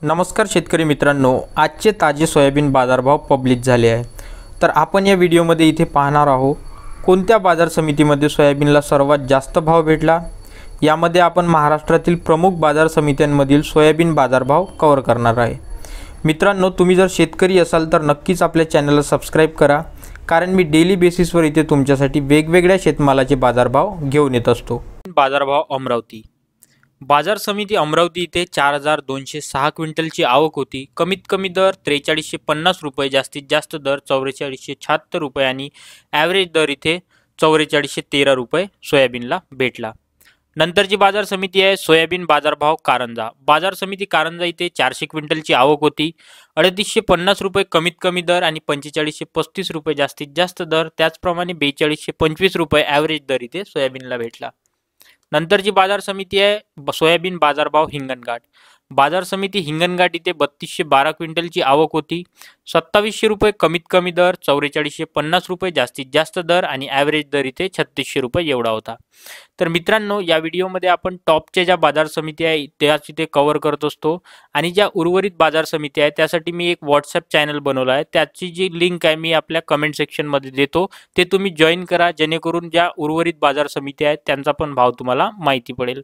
नमस्कार शेतकरी मित्रांनो, आजचे ताजे सोयाबीन बाजारभाव पब्लिश झाले आहे। तर आपण या व्हिडिओमध्ये इथे पाहणार आहोत कोणत्या बाजार समितीमध्ये सोयाबीनला सर्वात जास्त भाव भेटला। यामध्ये आपण महाराष्ट्रातील प्रमुख बाजार समित्यांमधील सोयाबीन बाजारभाव कव्हर करणार आहे। मित्रांनो, तुम्ही जर शेतकरी असाल तर नक्कीच आपल्या चॅनलला सबस्क्राइब करा, कारण मी डेली बेसिसवर इथे तुमच्यासाठी वेगवेगळ्या शेतमालाचे बाजारभाव घेऊन येत असतो। बाजारभाव अमरावती बाजार समिती अमरावती इथे 4206 क्विंटलची आवक होती। कमीत कमी दर 4350 रुपये, जास्तीत जास्त दर 4476 रुपये आणि ॲव्हरेज दर इथे 4413 रुपये सोयाबीनला भेटला। नंतरची बाजार समिती आहे सोयाबीन बाजारभाव कारंजा। बाजार समिती कारंजा इथे 400 क्विंटलची आवक होती। 3850 रुपये कमीत कमी दर आणि 4535 रुपये जास्तीत जास्त दर, त्याचप्रमाणे 4225 रुपये ॲव्हरेज दर इथे सोयाबीनला भेटला। नंतरची बाजार समिती आहे सोयाबीन बाजारभाव हिंगणघाट। बाजार समिती हिंगणघाट इथे 3212 क्विंटलची आवक होती। 2700 रुपये कमीत कमी दर, 4450 रुपये जास्तीत जास्त दर आणि ॲव्हरेज दर इथे 3600 रुपये एवढा होता। तर मित्रांनो, या व्हिडिओमध्ये आपण टॉपच्या ज्या बाजार समिती आहे त्याच इथे कव्हर करत असतो आणि ज्या उर्वरित बाजार समिती आहे त्यासाठी मी एक व्हॉट्सअप चॅनल बनवला आहे। त्याची जी लिंक आहे मी आपल्या कमेंट सेक्शनमध्ये देतो, ते तुम्ही जॉईन करा, जेणेकरून ज्या उर्वरित बाजार समिती आहेत त्यांचा पण भाव तुम्हाला माहिती पडेल।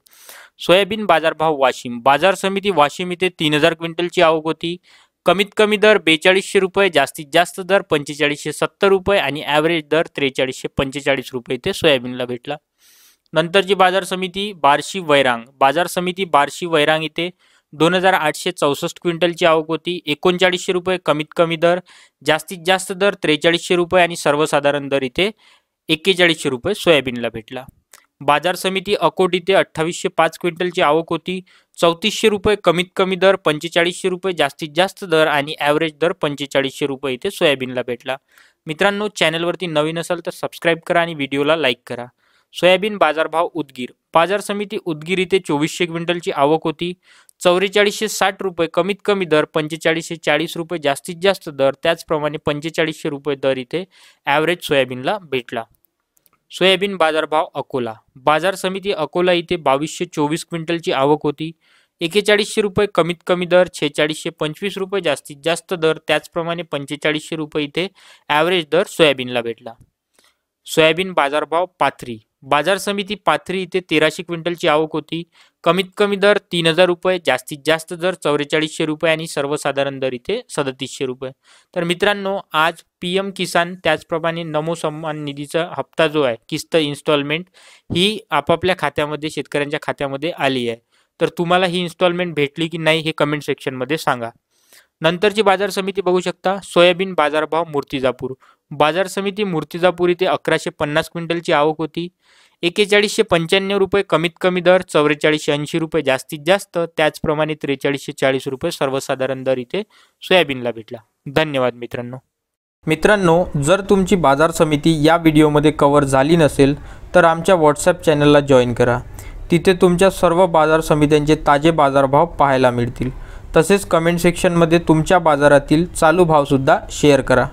सोयाबीन बाजारभाव वाशिम। बाजार समिती वाशिम इथे 3000 क्विंटलची आवक होती। कमीत कमी दर 4200 रुपये, जास्तीत जास्त दर 4570 रुपये आणि ॲव्हरेज दर 4345 रुपये इथे सोयाबीनला भेटला। नंतरची बाजार समिती बार्शी वैरांग। बाजार समिती बार्शी वैरांग इथे 2864 क्विंटलची आवक होती। 3900 रुपये कमीत कमी दर, जास्तीत जास्त दर 4300 रुपये आणि सर्वसाधारण दर इथे 4100 रुपये सोयाबीनला भेटला। बाजार समिती अकोट इथे 2805 क्विंटलची आवक होती। 3400 रुपये कमीत कमी दर, 4500 रुपये जास्तीत जास्त दर आणि ॲव्हरेज दर 4500 रुपये इथे सोयाबीनला भेटला। मित्रांनो, चॅनलवरती नवीन असाल तर सबस्क्राइब करा आणि व्हिडिओला लाईक करा। सोयाबीन बाजारभाव उदगीर। बाजार समिती उदगीर इथे 2400 क्विंटलची आवक होती। 4460 रुपये कमीत कमी दर, 4540 रुपये जास्तीत जास्त दर, त्याचप्रमाणे 4500 रुपये दर इथे ॲव्हरेज सोयाबीनला भेटला। सोयाबीन बाजारभाव अकोला। बाजार समिती अकोला इथे 2224 क्विंटलची आवक होती। 4100 रुपये कमीत कमी दर, 4625 रुपये जास्तीत जास्त दर, त्याचप्रमाणे 4500 रुपये इथे ॲव्हरेज दर सोयाबीनला भेटला। सोयाबीन बाजारभाव पाथरी। बाजार समिती पाथरी इथे 1300 क्विंटलची आवक होती। कमीत कमी दर 3000 रुपये, जास्तीत जास्त दर 4400 रुपये आणि सर्वसाधारण दर इथे 3700 रुपये। तर मित्रांनो, आज PM किसान त्याचप्रमाणे नमो सन्मान निधीचा हप्ता जो आहे, किस्त इन्स्टॉलमेंट, ही आपापल्या खात्यामध्ये शेतकऱ्यांच्या खात्यामध्ये आली आहे। तर तुम्हाला ही इन्स्टॉलमेंट भेटली की नाही हे कमेंट सेक्शनमध्ये सांगा। नंतरची बाजार समिती बघू शकता सोयाबीन बाजारभाव मूर्तिजापूर। बाजार समिती मूर्तिजापूर इथे 1150 क्विंटलची आवक होती। 4195 रुपये कमीत कमी दर, 4480 रुपये जास्तीत जास्त, त्याचप्रमाणे 4340 रुपये सर्वसाधारण दर इथे सोयाबीनला भेटला। धन्यवाद मित्रांनो, जर तुमची बाजार समिती या व्हिडिओमध्ये कव्हर झाली नसेल तर आमच्या व्हॉट्सअप चॅनलला जॉईन करा। तिथे तुमच्या सर्व बाजार समित्यांचे ताजे बाजारभाव पाहायला मिळतील। तसेच कमेंट सेक्शनमध्ये तुमच्या बाजारातील चालू भावसुद्धा शेअर करा।